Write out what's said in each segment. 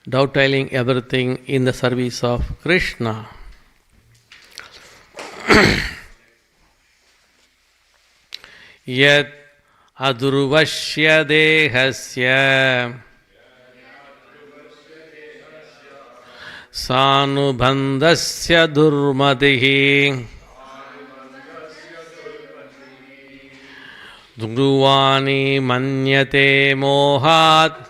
dovetailing everything in the service of Krishna. Yat adurvashya dehasya sanubandhasya durmadihi Dhuruvani manyate mohat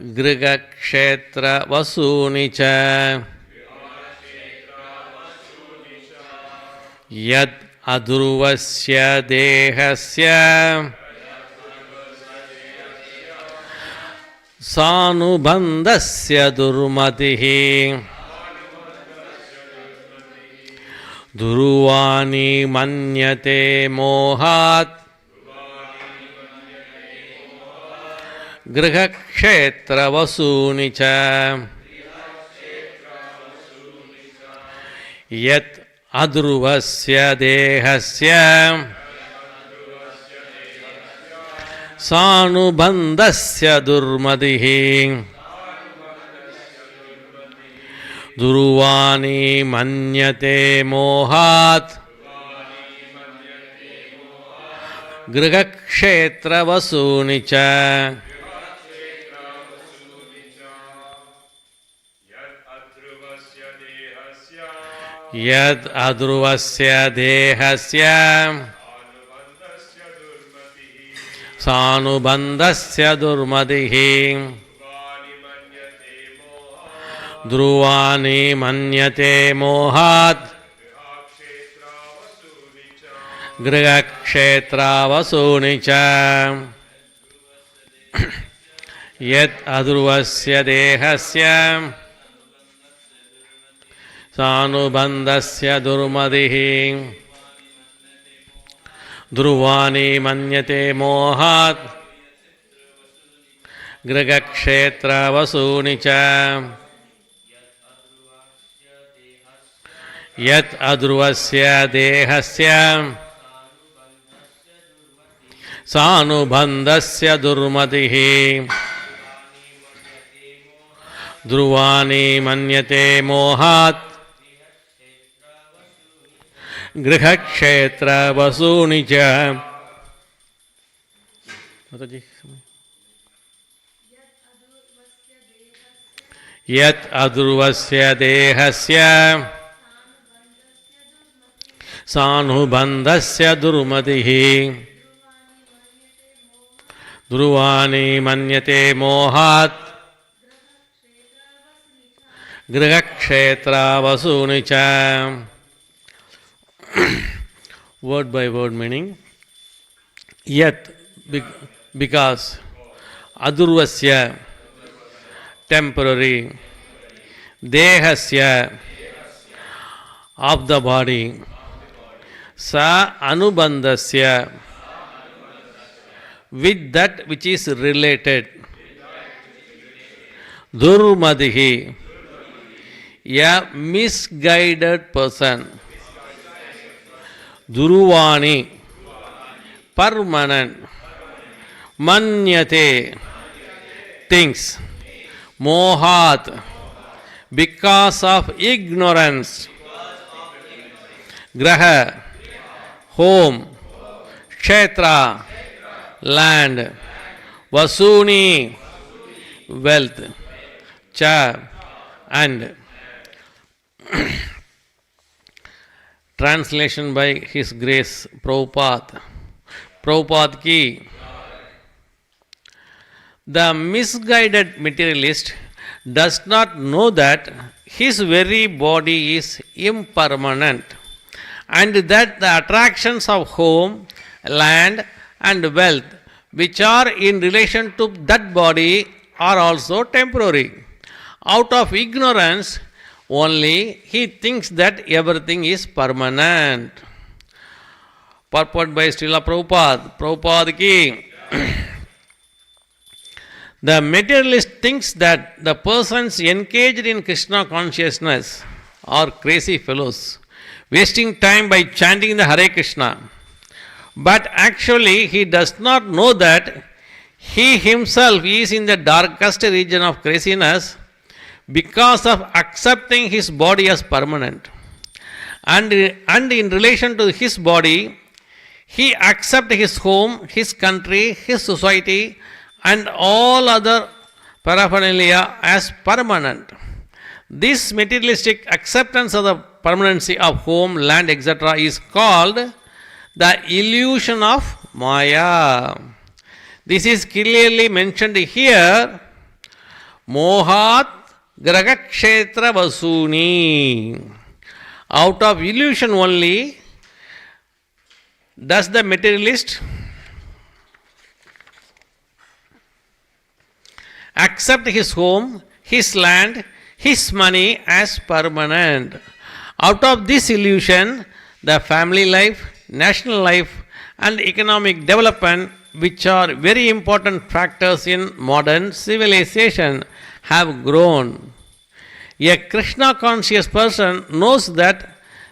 Grigakshetra vasunicha Yad adurvasya dehasya Sanubandhasya durmatihi Dhuruvani manyate mohat Grihakshetra vasunicha Yat adurvasya dehasya Sanubandhasya durmadihi Dhuruvani manyate mohat Grihakshetra vasunicha Yad adruvasya dehasya Sanubandhasya durmadihi Dhuruvani manyate mohat Grihakshetra vasunicha Yat adruvasya dehasya Sanubandhasya durmadihi Dhuruvani manyate mohat Grihakshetra vasunicha Yat adruvasya dehasya Sanubandhasya durmatihi Dhuruvani manyate mohat Grihakshetra vasunicha Yat adruvasya dehasya Sanubandhasya durmatihi Dhuruvani manyate mohat Grihakshetra vasunicha Word by word meaning. Yat, because. Adurvasya, temporary. Dehasya, of the body. Sa anubandhasya, with that which is related. Durmadihi, a misguided person. Dhuruvani, permanent. Manyate, thinks. Mohat, because of ignorance. Graha, home. Kshetra, land. Vasuni, wealth. Cha, and. Translation by His Grace Prabhupada. Prabhupada ki. The misguided materialist does not know that his very body is impermanent and that the attractions of home, land and wealth which are in relation to that body are also temporary. Out of ignorance only he thinks that everything is permanent. Purport by Srila Prabhupada. Prabhupada ki. The materialist thinks that the persons engaged in Krishna consciousness are crazy fellows, wasting time by chanting the Hare Krishna. But actually he does not know that He himself is in the darkest region of craziness because of accepting his body as permanent. And in relation to his body, he accepts his home, his country, his society, and all other paraphernalia as permanent. This materialistic acceptance of the permanency of home, land, etc. is called the illusion of Maya. This is clearly mentioned here. Mohat Gragakshetra Vasuni. Out of illusion only does the materialist accept his home, his land, his money as permanent. Out of this illusion, the family life, national life, and economic development, which are very important factors in modern civilization, have grown. A Krishna conscious person knows that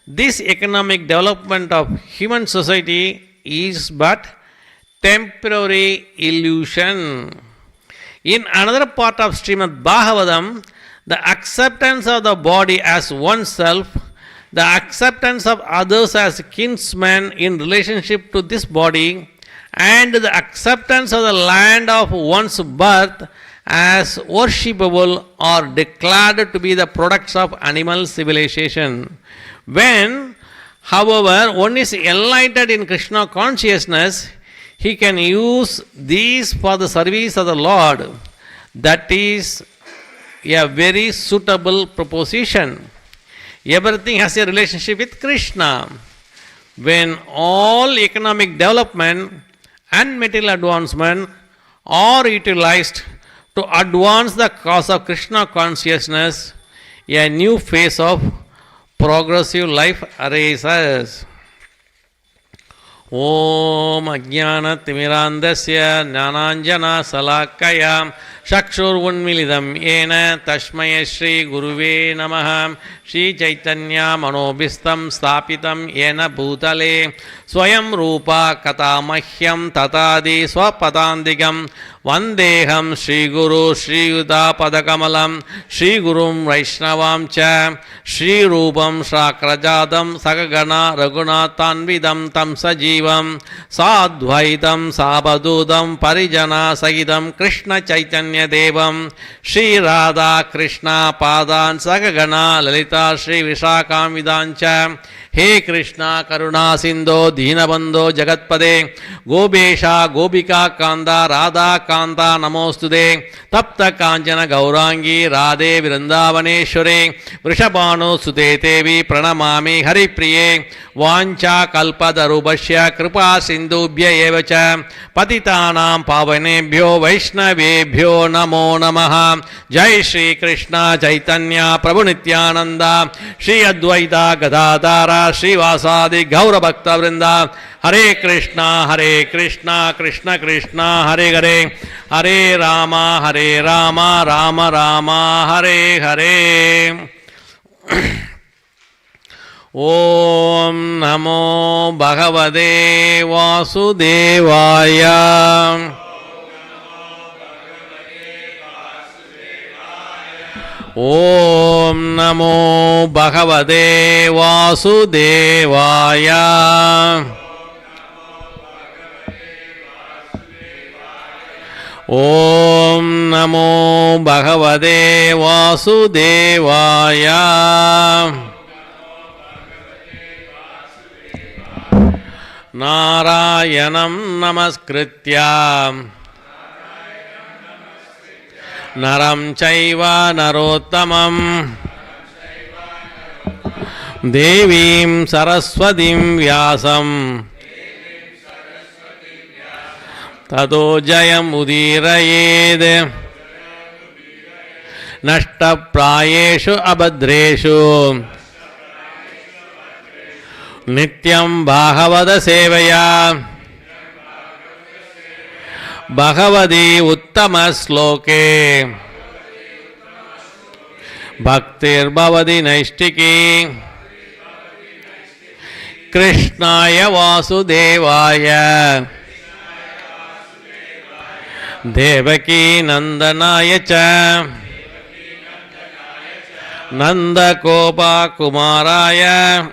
this economic development of human society is but temporary illusion. In another part of Srimad Bhagavatam, the acceptance of the body as oneself, the acceptance of others as kinsmen in relationship to this body, and the acceptance of the land of one's birth as worshipable are declared to be the products of animal civilization. When, however, one is enlightened in Krishna consciousness, he can use these for the service of the Lord. That is a very suitable proposition. Everything has a relationship with Krishna. When all economic development and material advancement are utilized to advance the cause of Krishna consciousness, a new phase of progressive life arises. Om Ajnana Timirandasya Jnananjana Salakaya Chakshurunmilidam Yena Tashmaya Shri Guruve Namaha Shri Chaitanya Manobhistam Stapitam Yena Bhutale Swayam Rupa Katamahyam Tatadi Swapadandigam Vandeham Shri Guru Shri Yuda Padakamalam Shri Gurum Vaishnavam Cha Shri Rupam Shakrajadam Sakagana Raghunatanvidam Tam Sajivam Sadvaitam Sabadudam Parijana Sagitam Krishna Chaitanya Devam Shri Radha Krishna Padan Sakagana Lalita Shri Vishakam Vidancha He Krishna Karuna Sindho Deenabandho Jagatpade Gobesha Gobika Kanda Radha Kanta Namostude Tapta Kanjana Gaurangi Radhe Vrindavaneshware Vrishabhanu Sudetevi Pranamami Haripriye Vancha Kalpadarubhashya Kripa Sindhubhya Evacha Patitanam Pavanebhyo Vaishnavebhyo Namo Namaha Jai Shri Krishna Chaitanya Prabhu Nityananda Shri Advaita Gadadara Shri Vasadi Gaura Bhakta Vrinda Hare Krishna Krishna Krishna Hare Hare Hare Rama Rama Rama Hare Hare Om Namo Bhagavate Vasudevaya Om Namo Bhagavate Vasudevaya Om Namo Bhagavate Vasudevaya Narayanam Namaskritya Naram Chaiva Narottamam Devim Saraswatim Vyasam Tato Jayam Udirayed Nashta Prayeshu Abhadreshu Nityam Bhagavada Sevaya Bhagavadi Uttama Sloke Bhaktir Bhavadi Naishtiki Krishnaya Vasudevaya Devaki Nandanaya cha Nanda Kopa Kumaraya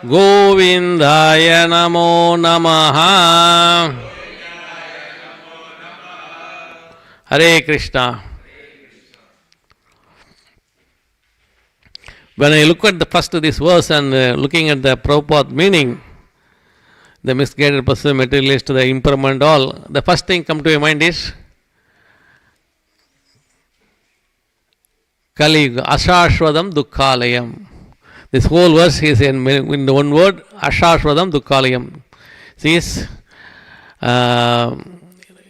Govindaya Namo Namaha. Hare Krishna. When I look at the first of this verse and looking at the Prabhupada meaning, the misguided person, materialist, the impermanent all, the first thing come to your mind is Kali Yuga, Ashashvadam Dukkhalayam. This whole verse is in one word, Ashashvadam Dukkhalayam.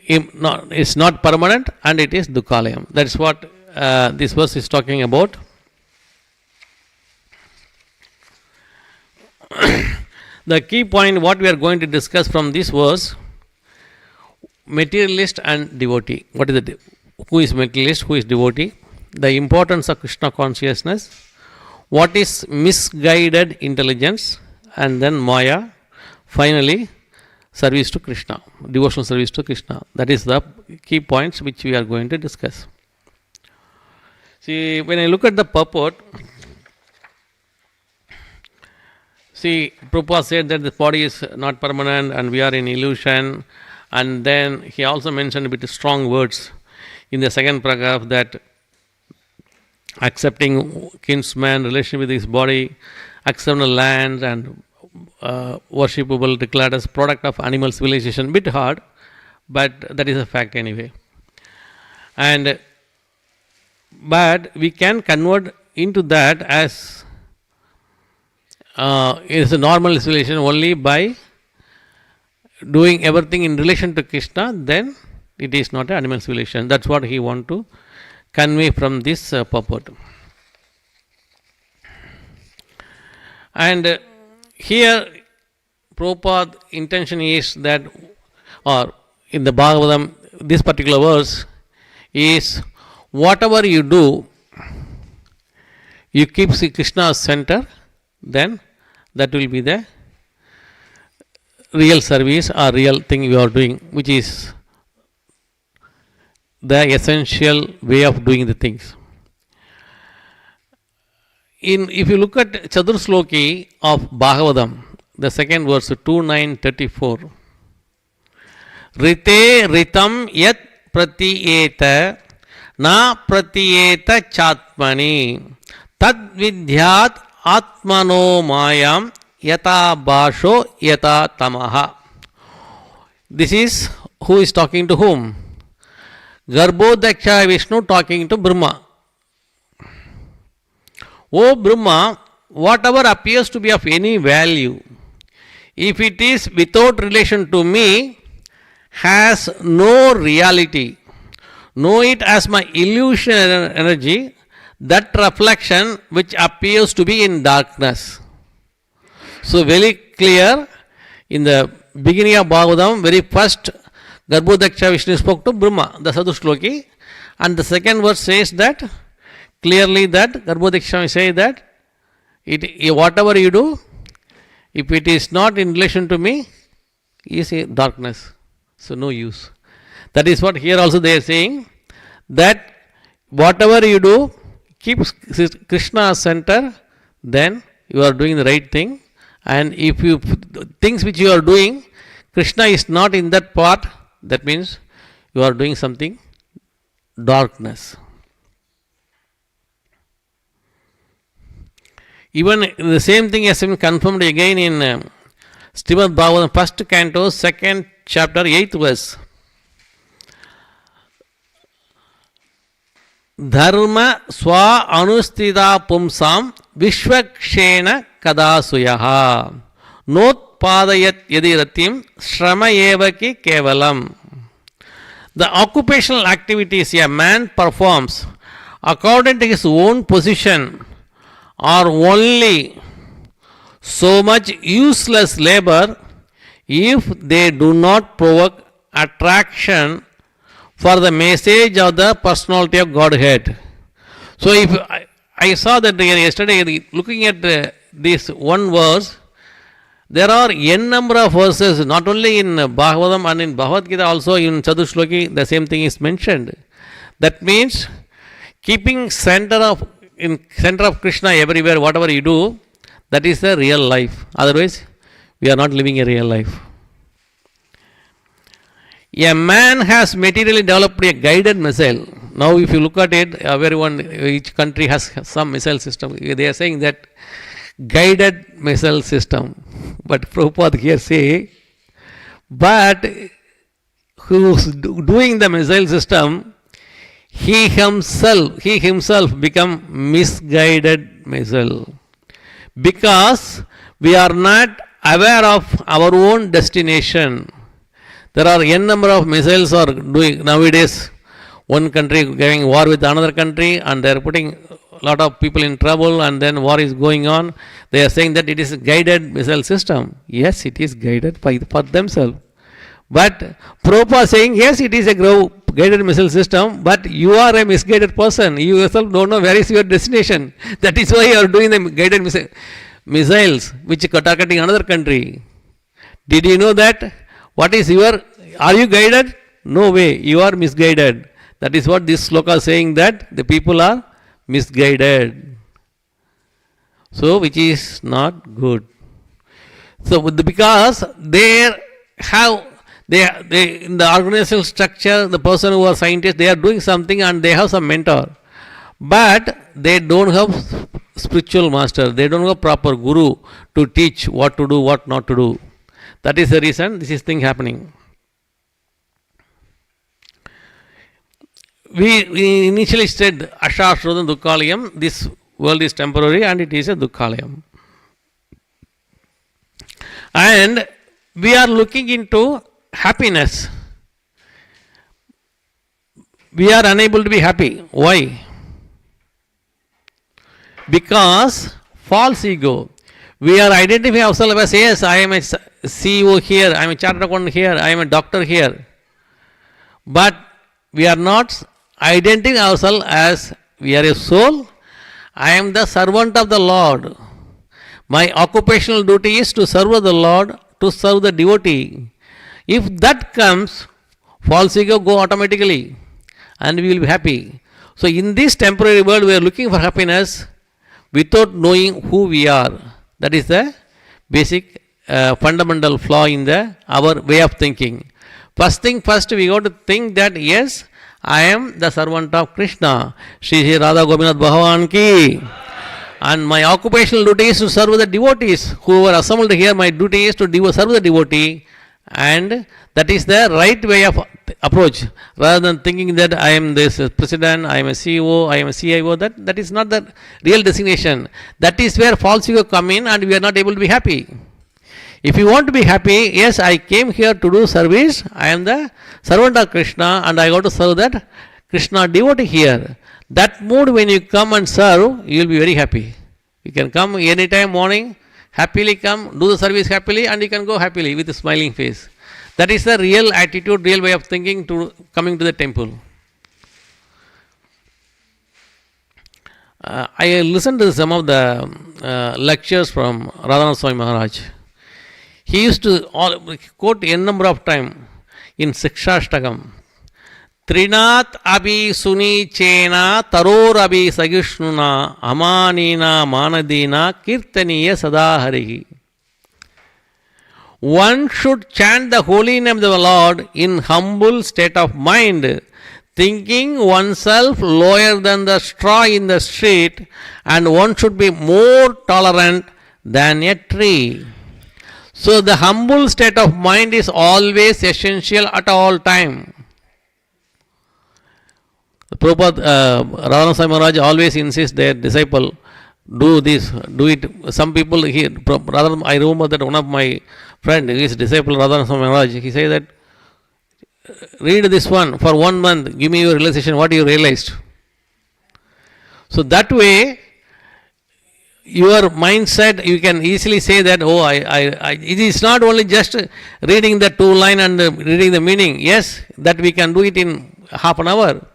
It's not permanent and it is Dukkhalayam. That's what this verse is talking about. The key point what we are going to discuss from this verse, materialist and devotee. What is it? Who is materialist? Who is devotee? The importance of Krishna consciousness. What is misguided intelligence? And then Maya. Finally, service to Krishna. Devotional service to Krishna. That is the key points which we are going to discuss. See, when I look at the purport, see, Prabhupada said that the body is not permanent and we are in illusion. And then he also mentioned a bit strong words in the second paragraph that accepting kinsman, relation with his body, accepting land and worshipable declared as product of animal civilization. Bit hard, but that is a fact anyway. But we can convert into that as it is a normal civilization only by doing everything in relation to Krishna, then it is not an animal civilization. That's what he want to convey from this purport. And here Prabhupada's intention is that, or in the Bhagavatam, this particular verse is whatever you do, you keep Krishna as center, then that will be the real service or real thing you are doing, which is the essential way of doing the things. If you look at Chaturshloki of Bhagavatam, the second verse 2.9.34, Rite ritam yat pratiyeta na pratiyeta chatmani tad vidyat atmano mayam yata basho yata tamaha. This is who is talking to whom? Garbhodaksha Vishnu talking to Brahma. O Brahma, whatever appears to be of any value, if it is without relation to me, has no reality. Know it as my illusion energy, that reflection which appears to be in darkness. So very clear, in the beginning of Bhagavatam, very first Garbhodaksha Vishnu spoke to Brahma, the Chaturshloki, and the second verse says that clearly that Garbhodaksha says that whatever you do, if it is not in relation to me, is a darkness. So no use. That is what here also they are saying, that whatever you do, keep Krishna as center, then you are doing the right thing. And if you things which you are doing, Krishna is not in that part, that means you are doing something darkness. Even the same thing has been confirmed again in Srimad Bhagavatam, first canto, second chapter, 8th verse. Dharma swa anustita pumsam vishwakshena kadasuyaha not padayat yadiratim shrama evaki kevalam. The occupational activities a man performs according to his own position are only so much useless labor if they do not provoke attraction for the message of the personality of Godhead. So if I saw that yesterday looking at this one verse, There are n number of verses, not only in Bhagavatam and in Bhagavad Gita, also in Chadushloki, the same thing is mentioned. That means keeping center of Krishna everywhere, whatever you do, that is the real life. Otherwise, we are not living a real life. A man has materially developed a guided missile. Now, if you look at it, each country has some missile system. They are saying that guided missile system. But Prabhupada here say, but who's doing the missile system, he himself become misguided missile. Because we are not aware of our own destination. There are n number of missiles are doing nowadays. One country going war with another country and they are putting a lot of people in trouble and then war is going on. They are saying that it is a guided missile system. Yes, it is guided for themselves. But Prabhupada saying, yes, it is a guided missile system, but you are a misguided person. You yourself don't know where is your destination. That is why you are doing the guided missiles which are targeting another country. Did you know that? What is are you guided? No way, you are misguided. That is what this sloka is saying, that the people are misguided. So, which is not good. So, because they in the organizational structure, the person who are scientists, they are doing something and they have some mentor. But they don't have spiritual master. They don't have proper guru to teach what to do, what not to do. That is the reason this is thing happening. We initially said Ashashrodhan Dukkalayam, this world is temporary and it is a Dukkalayam. And we are looking into happiness. We are unable to be happy. Why? Because false ego. We are identifying ourselves as, yes, I am a CEO here, I am a chartered accountant here, I am a doctor here. But we are not identifying ourselves as we are a soul. I am the servant of the Lord. My occupational duty is to serve the Lord, to serve the devotee. If that comes, false ego go automatically and we will be happy. So in this temporary world, we are looking for happiness without knowing who we are. That is the basic fundamental flaw in our way of thinking. First thing first, we got to think that yes, I am the servant of Krishna. Shri Radha Gopinath Bhagavan ki. And my occupational duty is to serve the devotees who are assembled here. My duty is to serve the devotee, and that is the right way of approach. Rather than thinking that I am this president, I am a CEO, I am a CIO, that is not the real designation. That is where false ego come in and we are not able to be happy. If you want to be happy, yes, I came here to do service, I am the servant of Krishna and I got to serve that Krishna devotee here. That mood, when you come and serve, you will be very happy. You can come anytime morning, happily come, do the service happily, and you can go happily with a smiling face. That is the real attitude, real way of thinking to coming to the temple. I listened to some of the lectures from Radhanath Swami Maharaj. He used to quote n number of times in Sikshashtakam. Trinat abhi suni chena taror abhi sagishnuna amanina manadina kirtaniya sadaharihi. One should chant the holy name of the Lord in humble state of mind, thinking oneself lower than the straw in the street, and one should be more tolerant than a tree. So the humble state of mind is always essential at all time. Prabhupada, Radhanath Swami Maharaj always insists their disciple, do this, do it. Some people here, I remember that one of my friend, his disciple Radhanath Swami Maharaj, he said that, read this one for 1 month, give me your realization, what you realized. So that way, your mindset, you can easily say that, oh, it is not only just reading the 2 line and reading the meaning. Yes, that we can do it in half an hour.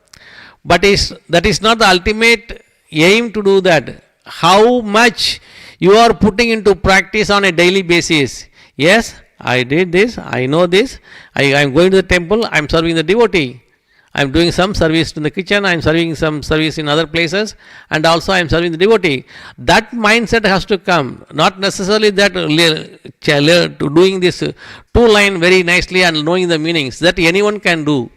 But that is not the ultimate aim to do that. How much You are putting into practice on a daily basis. Yes, I did this, I know this, I am going to the temple, I am serving the devotee. I am doing some service in the kitchen, I am serving some service in other places, and also I am serving the devotee. That mindset has to come, not necessarily that doing this two line very nicely and knowing the meanings, that anyone can do.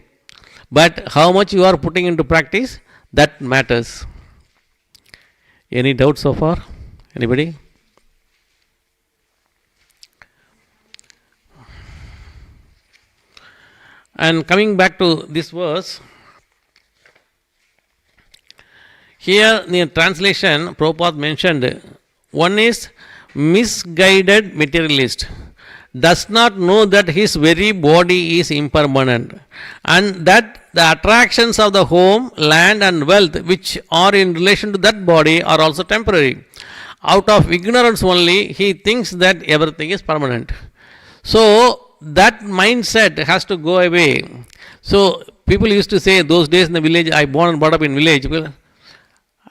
But how much you are putting into practice, that matters. Any doubts so far? Anybody? And coming back to this verse, here in the translation, Prabhupada mentioned, one is misguided materialist, does not know that his very body is impermanent, and that the attractions of the home, land and wealth which are in relation to that body are also temporary. Out of ignorance only, he thinks that everything is permanent. So, that mindset has to go away. So, people used to say those days in the village, I born and brought up in village,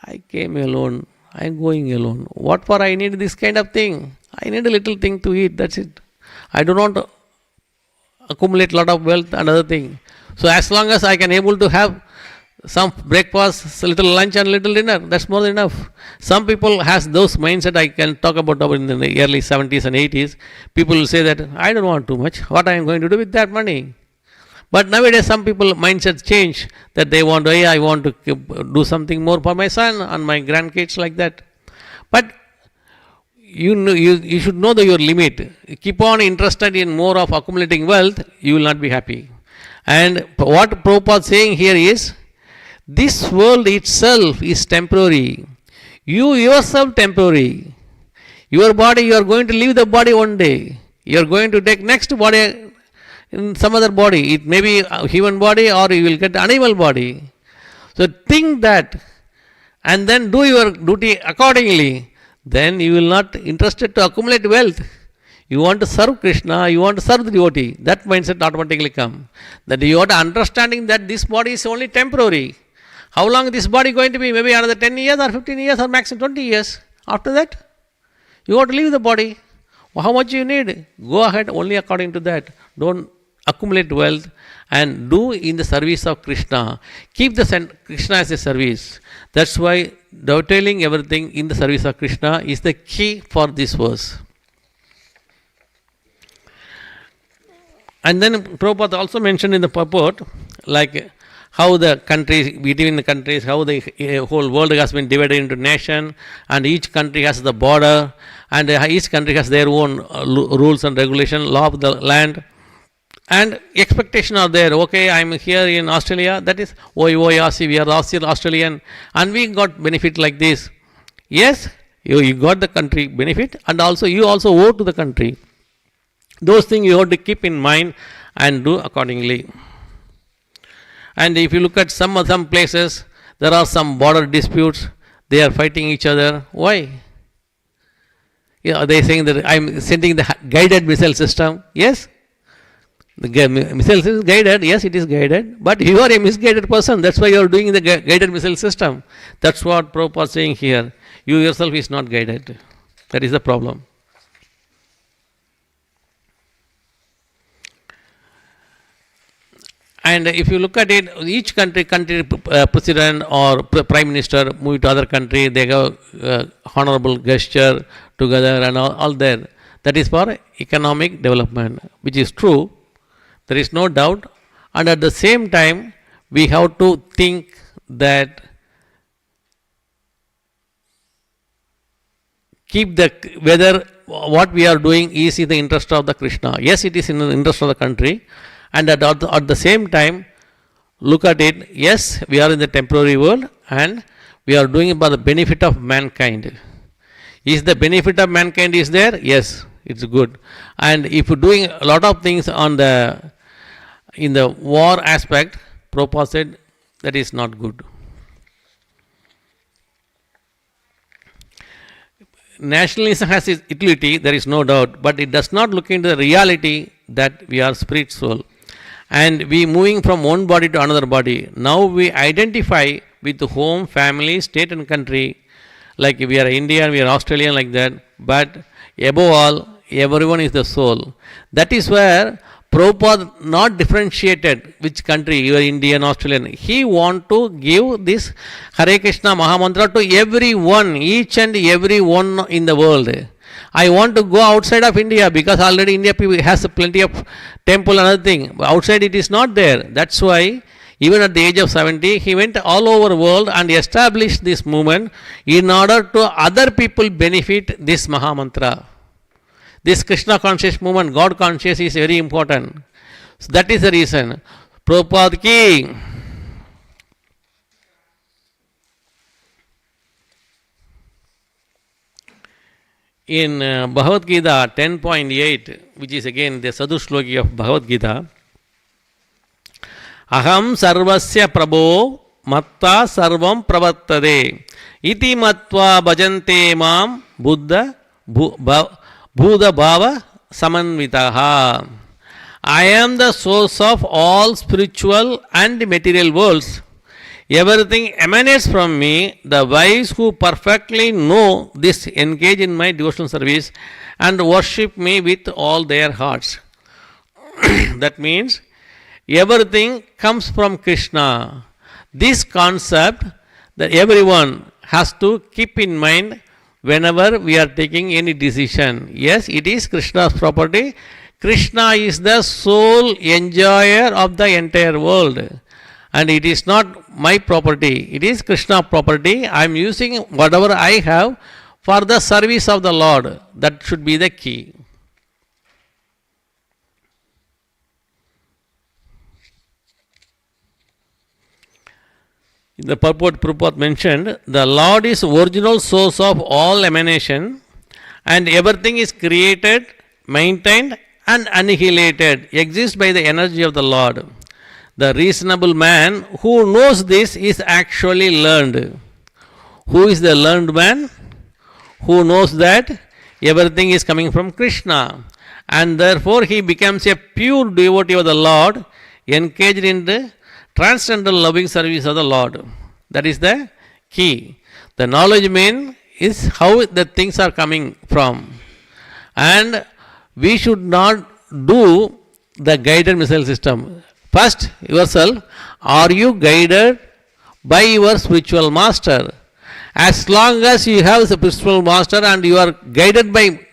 I came alone, I am going alone. What for I need this kind of thing? I need a little thing to eat, that's it. I do not accumulate lot of wealth and other thing. So as long as I can able to have some breakfast, little lunch and little dinner, that's more than enough. Some people has those mindset. I can talk about in the early 70s and 80s. People will say that I don't want too much. What I am going to do with that money? But nowadays some people mindsets change, that they want, hey, I want to do something more for my son and my grandkids, like that. But you know, you should know your limit. Keep on interested in more of accumulating wealth, you will not be happy. And what Prabhupada is saying here is, this world itself is temporary. You yourself temporary. Your body, you are going to leave the body one day. You are going to take next body in some other body. It may be a human body or you will get animal body. So think that and then do your duty accordingly. Then you will not interested to accumulate wealth. You want to serve Krishna, you want to serve the devotee. That mindset automatically come. That you are understanding that this body is only temporary. How long this body going to be? Maybe another 10 years or 15 years or maximum 20 years. After that, you want to leave the body. How much you need? Go ahead only according to that. Don't accumulate wealth and do in the service of Krishna. Keep the Krishna as a service. That's why dovetailing everything in the service of Krishna is the key for this verse. And then Prabhupada also mentioned in the purport, like how the countries, between the countries, how the whole world has been divided into nation, and each country has the border, and each country has their own rules and regulation, law of the land, and expectation are there. Okay, I am here in Australia, that is, we are Australian, and we got benefit like this. Yes, you got the country benefit, and also you also owe to the country. Those things you have to keep in mind and do accordingly. And if you look at some places, there are some border disputes. They are fighting each other. Why? They are saying that I am sending the guided missile system. Yes, the missile is guided. Yes, it is guided. But you are a misguided person. That's why you are doing the guided missile system. That's what Prabhupada is saying here. You yourself is not guided. That is the problem. And if you look at it, each country president or prime minister move to other country, they have honorable gesture together and all there. That is for economic development, which is true. There is no doubt. And at the same time, we have to think that whether what we are doing is in the interest of the Krishna. Yes, it is in the interest of the country. And at the same time, look at it, yes, we are in the temporary world and we are doing it for the benefit of mankind. Is the benefit of mankind is there? Yes, it's good. And if you're doing a lot of things in the war aspect, Prabhupada said that is not good. Nationalism has its utility, there is no doubt, but it does not look into the reality that we are spirit soul. And we moving from one body to another body. Now we identify with the home, family, state and country, like we are Indian, we are Australian, like that. But above all, everyone is the soul. That is where Prabhupada not differentiated which country, you are Indian, Australian. He want to give this Hare Krishna Mahamantra to everyone, each and every one in the world. I want to go outside of India because already India has plenty of temple and other thing. Outside it is not there. That's why even at the age of 70, he went all over the world and established this movement in order to other people benefit this Mahamantra. This Krishna conscious movement, God conscious, is very important. So that is the reason. Prabhupada ki. In Bhagavad Gita 10.8, which is again the Sadhu Shloki of Bhagavad Gita, Aham sarvasya prabho matta sarvam pravattade iti matva bhajante mam buddha Bhuda Bhava Samanvitaha. I am the source of all spiritual and material worlds. Everything emanates from me. The wise who perfectly know this engage in my devotional service and worship me with all their hearts. That means everything comes from Krishna. This concept that everyone has to keep in mind whenever we are taking any decision. Yes, it is Krishna's property. Krishna is the sole enjoyer of the entire world. And it is not my property. It is Krishna's property. I am using whatever I have for the service of the Lord. That should be the key. In the purport, Prabhupada mentioned, the Lord is original source of all emanation and everything is created, maintained and annihilated, exists by the energy of the Lord. The reasonable man who knows this is actually learned. Who is the learned man? Who knows that everything is coming from Krishna and therefore he becomes a pure devotee of the Lord, engaged in the transcendental loving service of the Lord. That is the key. The knowledge mean is how the things are coming from. And we should not do the guided missile system. First, yourself, are you guided by your spiritual master? As long as you have a spiritual master and you are guided by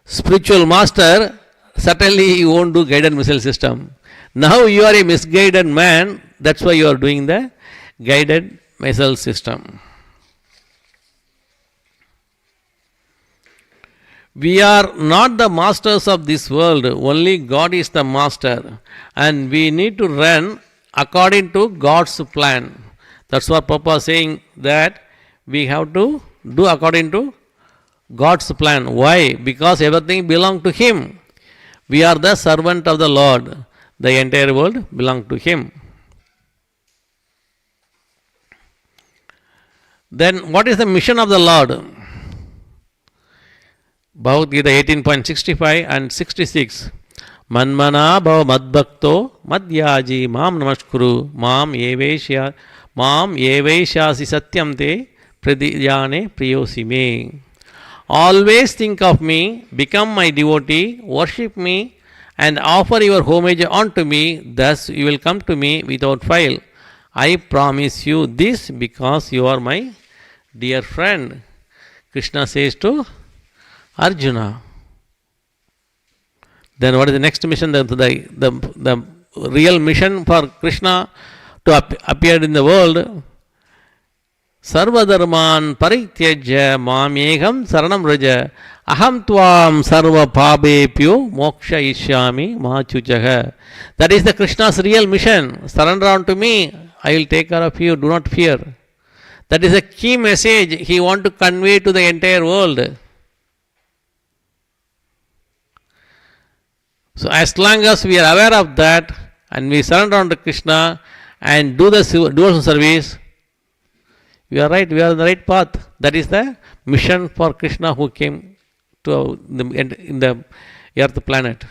spiritual master, certainly you won't do guided missile system. Now you are a misguided man, that's why you are doing the guided missile system. We are not the masters of this world, only God is the master, and we need to run according to God's plan. That's what Prabhupada is saying, that we have to do according to God's plan. Why? Because everything belongs to Him. We are the servant of the Lord. The entire world belongs to Him. Then what is the mission of the Lord? Bhagavad Gita 18.65 and 66. Manmana bhava madbhakto madhyaji mam namaskuru mam evaishyasi satyam te pradiyane priyosi me. Always think of me, become my devotee, worship me and offer your homage unto me, thus you will come to me without fail. I promise you this because you are my dear friend. Krishna says to Arjuna. Then what is the next mission? The real mission for Krishna to appear in the world. Sarvadharman parityajya mamyekam saranam raja aham tvam sarva pabepyo moksha ishyami machuchaha. That is the Krishna's real mission. Surrender unto me, I will take care of you, do not fear. That is a key message he wants to convey to the entire world. So as long as we are aware of that and we surrender unto Krishna and do the devotional service, we are right, we are on the right path. That is the mission for Krishna who came to in the earth planet.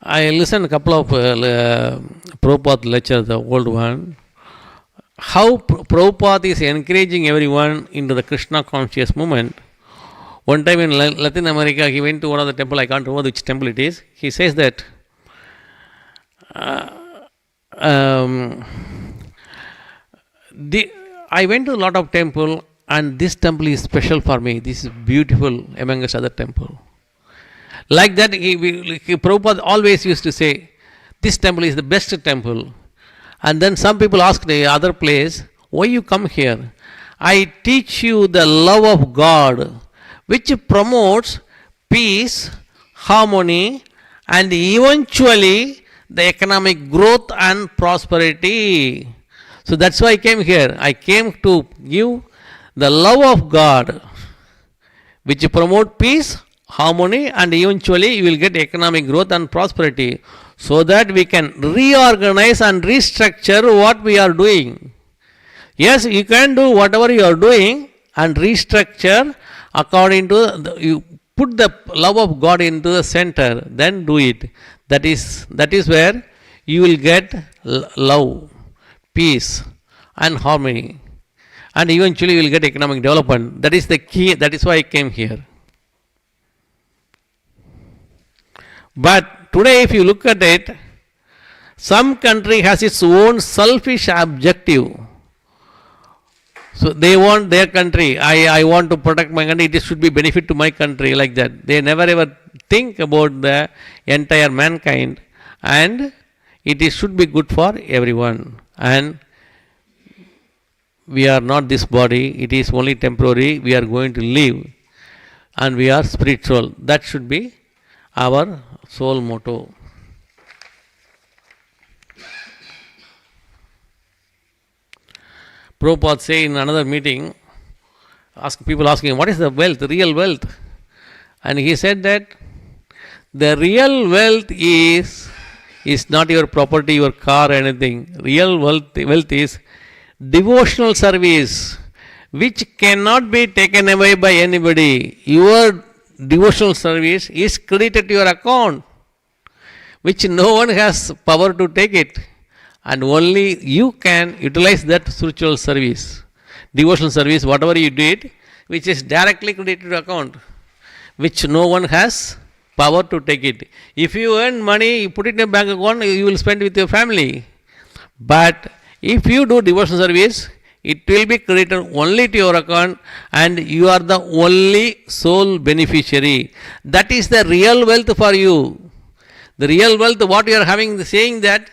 I listened a couple of Prabhupada lectures, the old one. how Prabhupada is encouraging everyone into the Krishna conscious movement. One time in Latin America, he went to one of the temple, I can't remember which temple it is. He says that I went to a lot of temple and this temple is special for me. This is beautiful amongst other temple. Like that, Prabhupada always used to say, this temple is the best temple. And then some people ask the other place, why you come here? I teach you the love of God, which promotes peace, harmony, and eventually the economic growth and prosperity. So that's why I came here. I came to give the love of God, which promote peace, harmony, and eventually you will get economic growth and prosperity, so that we can reorganize and restructure what we are doing. Yes, you can do whatever you are doing and restructure according to you put the love of God into the center, then do it. That is where you will get love, peace, and harmony, and eventually you will get economic development. That is the key. That is why I came here. But today, if you look at it, some country has its own selfish objective. So they want their country. I want to protect my country. It should be benefit to my country, like that. They never ever think about the entire mankind, and it should be good for everyone. And we are not this body. It is only temporary. We are going to live, and we are spiritual. That should be our sole motto. Prabhupada say in another meeting, people asking, what is the wealth, real wealth? And he said that the real wealth is not your property, your car, anything. Real wealth is devotional service, which cannot be taken away by anybody. Your devotional service is credited to your account, which no one has power to take it, and only you can utilize that spiritual service, devotional service, whatever you did, which is directly credited to your account, which no one has power to take it. If you earn money, you put it in a bank account, you will spend with your family. But if you do devotional service, it will be credited only to your account, and you are the only sole beneficiary. That is the real wealth for you. The real wealth, what you are having, saying that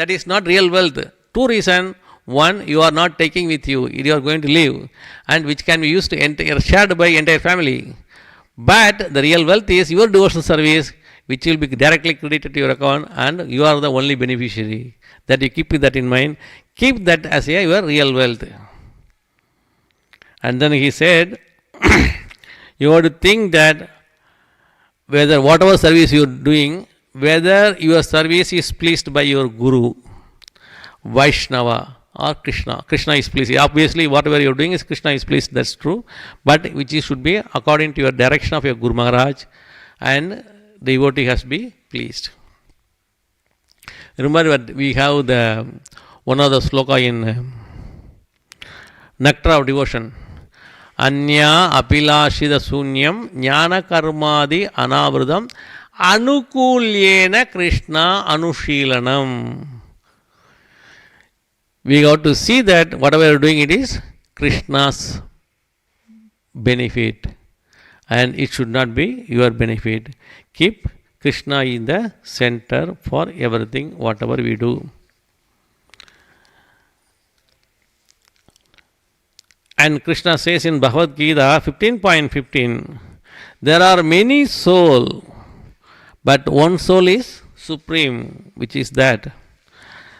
is not real wealth. Two reasons. One, you are not taking with you. You are going to live, and which can be used to shared by entire family. But the real wealth is your devotional service, which will be directly credited to your account, and you are the only beneficiary. That you keep that in mind. Keep that as your real wealth. And then he said, you have to think that whether whatever service you are doing, whether your service is pleased by your Guru, Vaishnava, or Krishna. Krishna is pleased. Obviously, whatever you are doing is Krishna is pleased, that's true. But which should be according to your direction of your Guru Maharaj, and the devotee has to be pleased. Remember that we have one of the sloka in Nectar of Devotion. Anya apilashida sunyam jnana karmadi anavridam anukulyena Krishna anushilanam. We got to see that whatever you are doing, it is Krishna's benefit, and it should not be your benefit. Keep Krishna in the center for everything, whatever we do. And Krishna says in Bhagavad Gita 15.15, there are many souls, but one soul is supreme, which is that.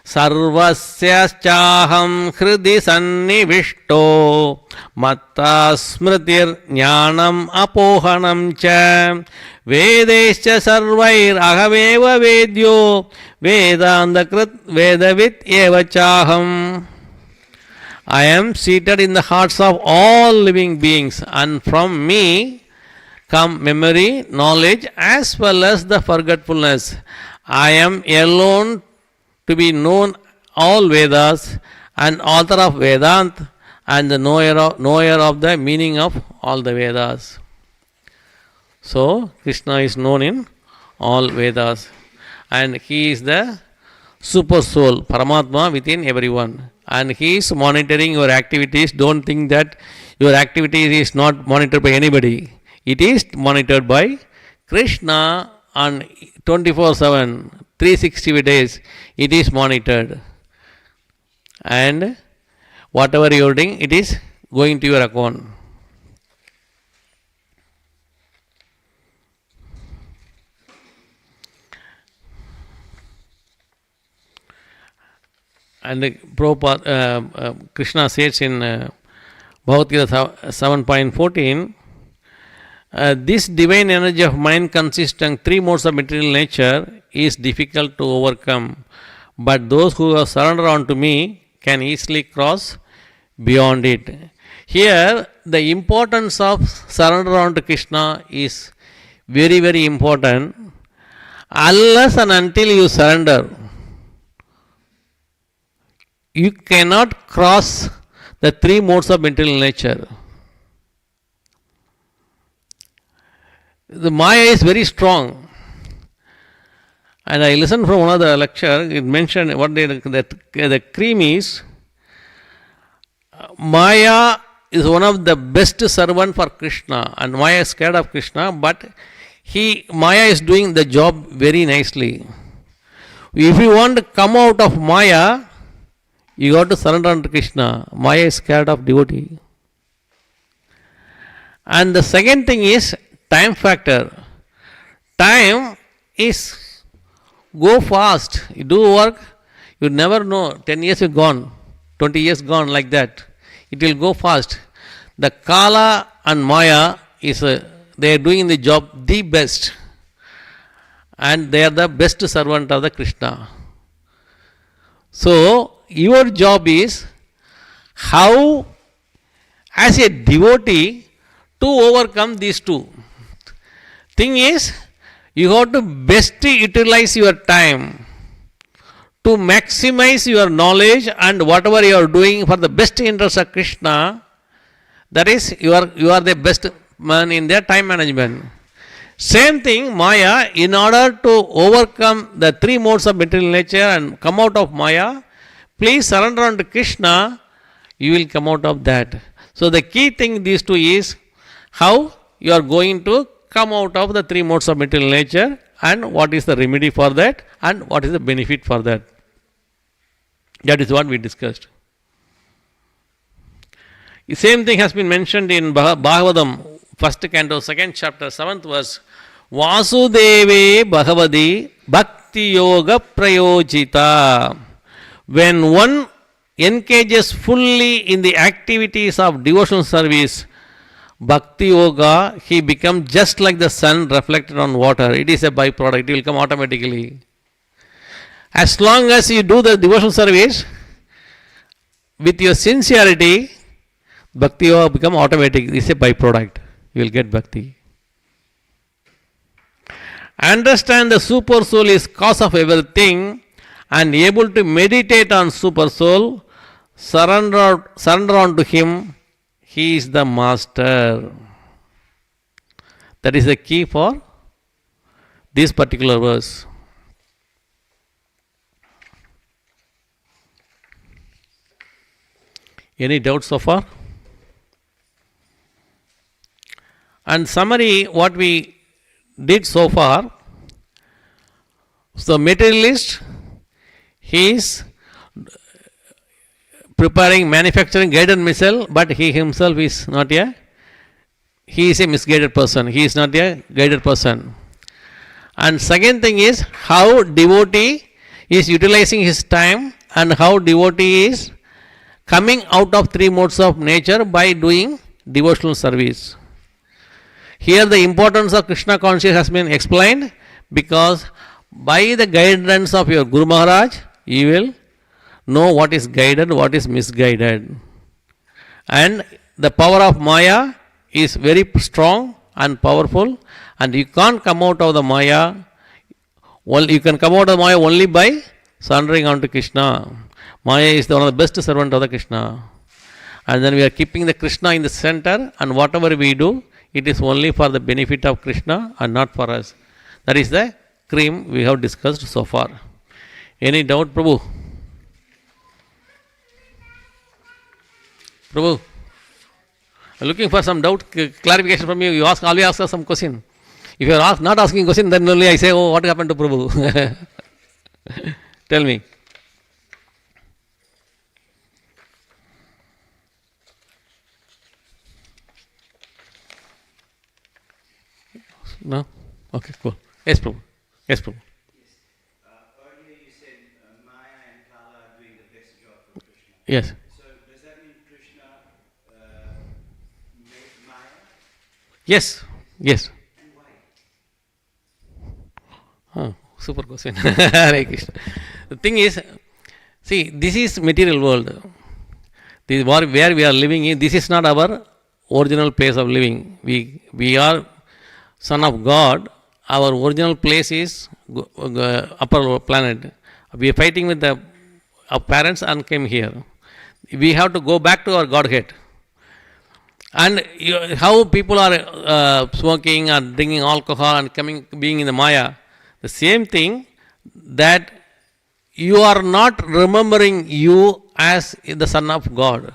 Sarvasya chaham hridi sannivishto matta smritir jnanam apohanam cha vedescha sarvair ahameva vedyo vedandakrit vedavit eva chaham. I am seated in the hearts of all living beings, and from me come memory, knowledge, as well as the forgetfulness. I am alone to be known all Vedas, and author of Vedanta and the knower of the meaning of all the Vedas. So, Krishna is known in all Vedas and he is the super soul, Paramatma within everyone. And he is monitoring your activities. Don't think that your activity is not monitored by anybody. It is monitored by Krishna on 24/7, 360 days. It is monitored. And whatever you are doing, it is going to your account. And Prabhupada, Krishna says in Bhagavad Gita 7.14, this divine energy of mind consisting three modes of material nature is difficult to overcome, but those who have surrendered unto me can easily cross beyond it. Here, the importance of surrender unto Krishna is very, very important. Unless and until you surrender, you cannot cross the three modes of material nature. The Maya is very strong. And I listened from one of the lecture, it mentioned what the cream is. Maya is one of the best servant for Krishna, and Maya is scared of Krishna, but Maya is doing the job very nicely. If you want to come out of Maya, you got to surrender to Krishna. Maya is scared of devotee. And the second thing is time factor. Time is go fast. You do work, you never know. 10 years is gone, 20 years gone, like that. It will go fast. The Kala and Maya they are doing the job the best. And they are the best servant of the Krishna. So, your job is how, as a devotee, to overcome these two. Thing is, you have to best utilize your time to maximize your knowledge and whatever you are doing for the best interest of Krishna. That is, you are the best man in their time management. Same thing, Maya, in order to overcome the three modes of material nature and come out of Maya, please surrender unto Krishna, you will come out of that. So the key thing these two is how you are going to come out of the three modes of material nature and what is the remedy for that and what is the benefit for that. That is what we discussed. The same thing has been mentioned in Bhagavatam, 1st canto, 2nd chapter, 7th verse. Vasudeve Bhagavadi Bhakti Yoga Prayojita. When one engages fully in the activities of devotional service, Bhakti Yoga, he becomes just like the sun reflected on water. It is a byproduct, it will come automatically. As long as you do the devotional service with your sincerity, Bhakti Yoga become automatic. It is a byproduct. You will get Bhakti. Understand the super soul is cause of everything and able to meditate on super soul, surrender unto him. He is the master. That is the key for this particular verse. Any doubts so far? And summary, what we did so far. So materialist, he is preparing, manufacturing guided missile, but he himself is not he is a misguided person. He is not a guided person. And second thing is how devotee is utilizing his time and how devotee is coming out of three modes of nature by doing devotional service. Here the importance of Krishna consciousness has been explained because by the guidance of your Guru Maharaj, you will know what is guided, what is misguided. And the power of Maya is very strong and powerful, and you can't come out of the Maya. Well, you can come out of Maya only by surrendering unto Krishna. Maya is one of the best servant of the Krishna. And then we are keeping the Krishna in the center, and whatever we do, it is only for the benefit of Krishna and not for us. That is the cream we have discussed so far. Any doubt, Prabhu? Prabhu, looking for some doubt, clarification from you. You always ask us some question. If you are not asking question, then only I say, oh, what happened to Prabhu? Tell me. No? Okay, cool. Yes, Prabhu. Yes, Prabhu. Earlier you said Maya and Kala are doing the best job for Krishna. Yes. So does that mean Krishna made Maya? Yes. Yes. And why? Oh, super question. Hare Krishna. The thing is, see, this is material world. This is where we are living in. This is not our original place of living. We are son of God. Our original place is upper planet. We are fighting with our parents and came here. We have to go back to our Godhead. And how people are smoking or drinking alcohol and being in the Maya, the same thing, that you are not remembering you as the Son of God.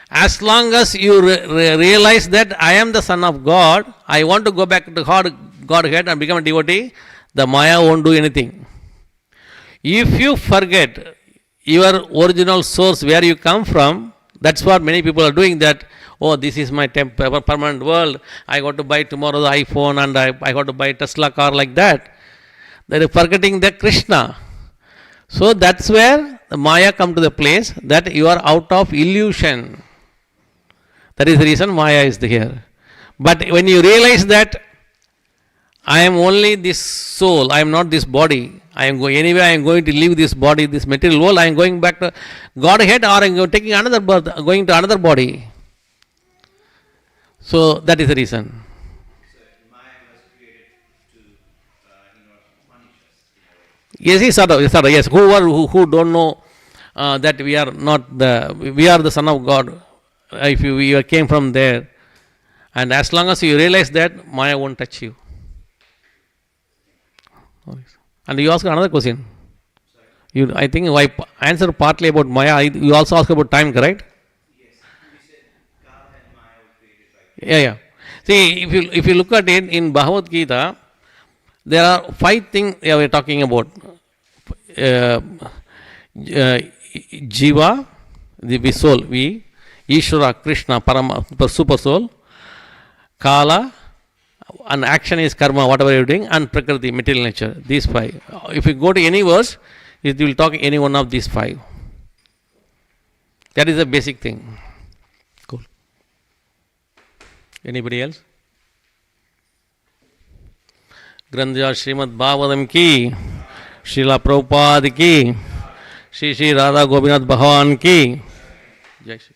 As long as you realize that I am the Son of God, I want to go back to Godhead and become a devotee, the Maya won't do anything. If you forget your original source, where you come from, that's what many people are doing, that, oh, this is my permanent world, I got to buy tomorrow the iPhone and I got to buy Tesla car, like that. They are forgetting the Krishna. So that's where the Maya come to the place that you are out of illusion. That is the reason Maya is here. But when you realize that I am only this soul, I am not this body, I am going anyway, I am going to leave this body, this material world, I am going back to Godhead, or I am taking another birth, going to another body. So that is the reason. So Maya was created to punish us. Yes, who don't know that we are not we are the Son of God. If you came from there, and as long as you realize that, Maya won't touch you. And you ask another question. I think I answered partly about Maya. You also asked about time, correct? Yes. You said Kala and Maya were created by Yeah. See, if you look at it in Bhagavad Gita, there are 5 things we are talking about. Jiva, the soul, we. Ishvara, Krishna, Parama, super soul. Kala, and action is karma, whatever you are doing, and Prakriti, material nature. These 5. If you go to any verse, it will talk any one of these 5. That is the basic thing. Cool. Anybody else? Grandhya Srimad Bhagavatam ki, Srila Prabhupada ki, Shri Radha Gopinath Bhagavan ki. Jai Shri.